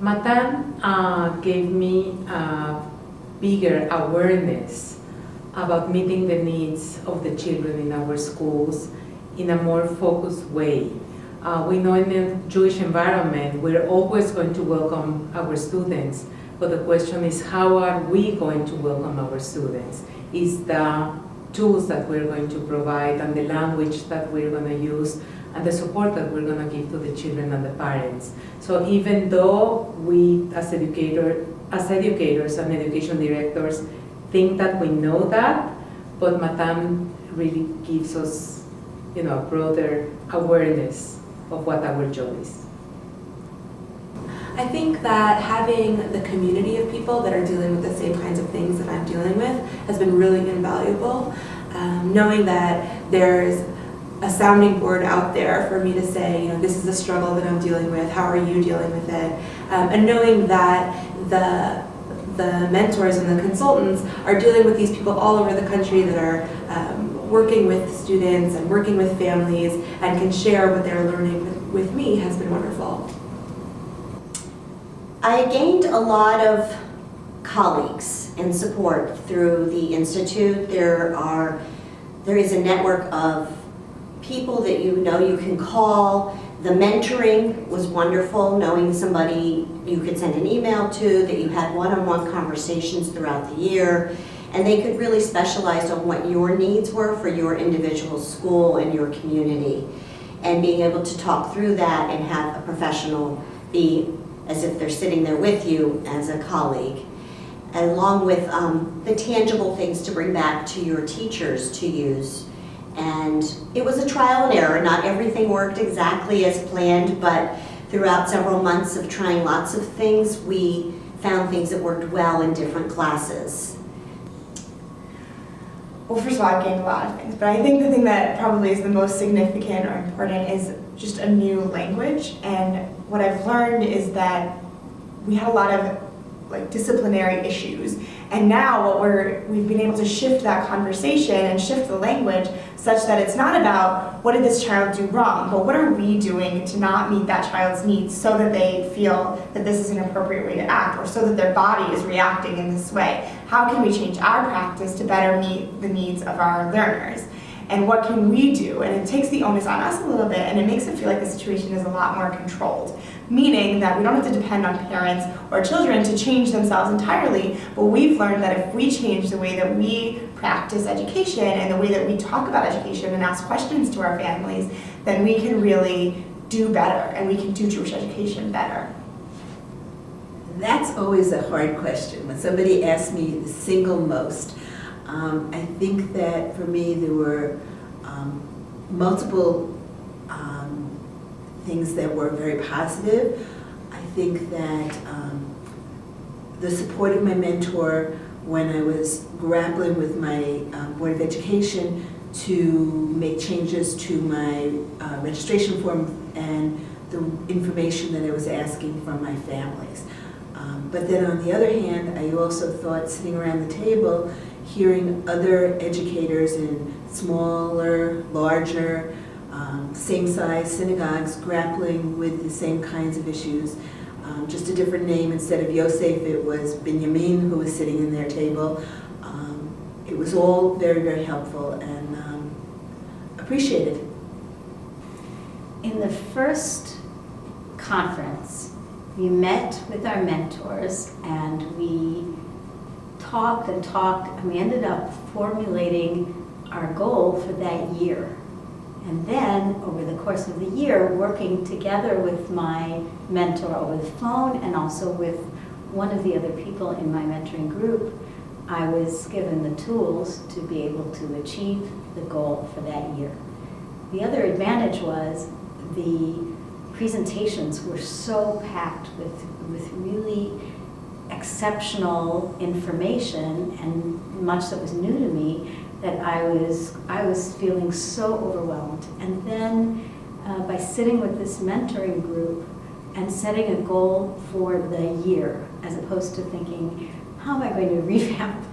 Matan gave me a bigger awareness about meeting the needs of the children in our schools in a more focused way. We know in a Jewish environment, we're always going to welcome our students, but the question is, how are we going to welcome our students? Is the tools that we're going to provide and the language that we're going to use and the support that we're going to give to the children and the parents. So even though we as educators and education directors think that we know that, but Matan really gives us, broader awareness of what our job is. I think that having the community of people that are dealing with the same kinds of things that I'm dealing with has been really invaluable. Knowing that there's a sounding board out there for me to say, this is the struggle that I'm dealing with, how are you dealing with it? And knowing that the mentors and the consultants are dealing with these people all over the country that are working with students and working with families and can share what they're learning with me has been wonderful. I gained a lot of colleagues and support through the Institute. There is a network of people that you can call. The mentoring was wonderful, knowing somebody you could send an email to, that you had one-on-one conversations throughout the year, and they could really specialize on what your needs were for your individual school and your community. And being able to talk through that and have a professional be as if they're sitting there with you as a colleague, along with the tangible things to bring back to your teachers to use. And it was a trial and error. Not everything worked exactly as planned, but throughout several months of trying lots of things, we found things that worked well in different classes. Well, first of all, I've gained a lot of things, but I think the thing that probably is the most significant or important is just a new language. And what I've learned is that we had a lot of disciplinary issues, and now we've been able to shift that conversation and shift the language such that it's not about what did this child do wrong, but what are we doing to not meet that child's needs so that they feel that this is an appropriate way to act, or so that their body is reacting in this way. How can we change our practice to better meet the needs of our learners? And what can we do? And it takes the onus on us a little bit, and it makes it feel like the situation is a lot more controlled. Meaning that we don't have to depend on parents or children to change themselves entirely, but we've learned that if we change the way that we practice education and the way that we talk about education and ask questions to our families, then we can really do better, and we can do Jewish education better. That's always a hard question. When somebody asks me the single most, I think that for me there were multiple things that were very positive. I think that the support of my mentor when I was grappling with my Board of Education to make changes to my registration form and the information that I was asking from my families. But then on the other hand, I also thought, sitting around the table, hearing other educators in smaller, larger, same-size synagogues grappling with the same kinds of issues, just a different name. Instead of Yosef, it was Benjamin who was sitting in their table. It was all very, very helpful and appreciated. In the first conference, we met with our mentors and we talked and talked, and we ended up formulating our goal for that year. And then, over the course of the year, working together with my mentor over the phone and also with one of the other people in my mentoring group, I was given the tools to be able to achieve the goal for that year. The other advantage was the presentations were so packed with really exceptional information and much that was new to me that I was feeling so overwhelmed. And then by sitting with this mentoring group and setting a goal for the year, as opposed to thinking, how am I going to revamp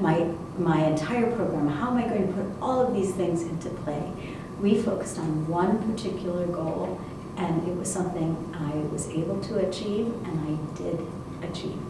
my entire program? How am I going to put all of these things into play? We focused on one particular goal And it was something I was able to achieve, and I did achieve.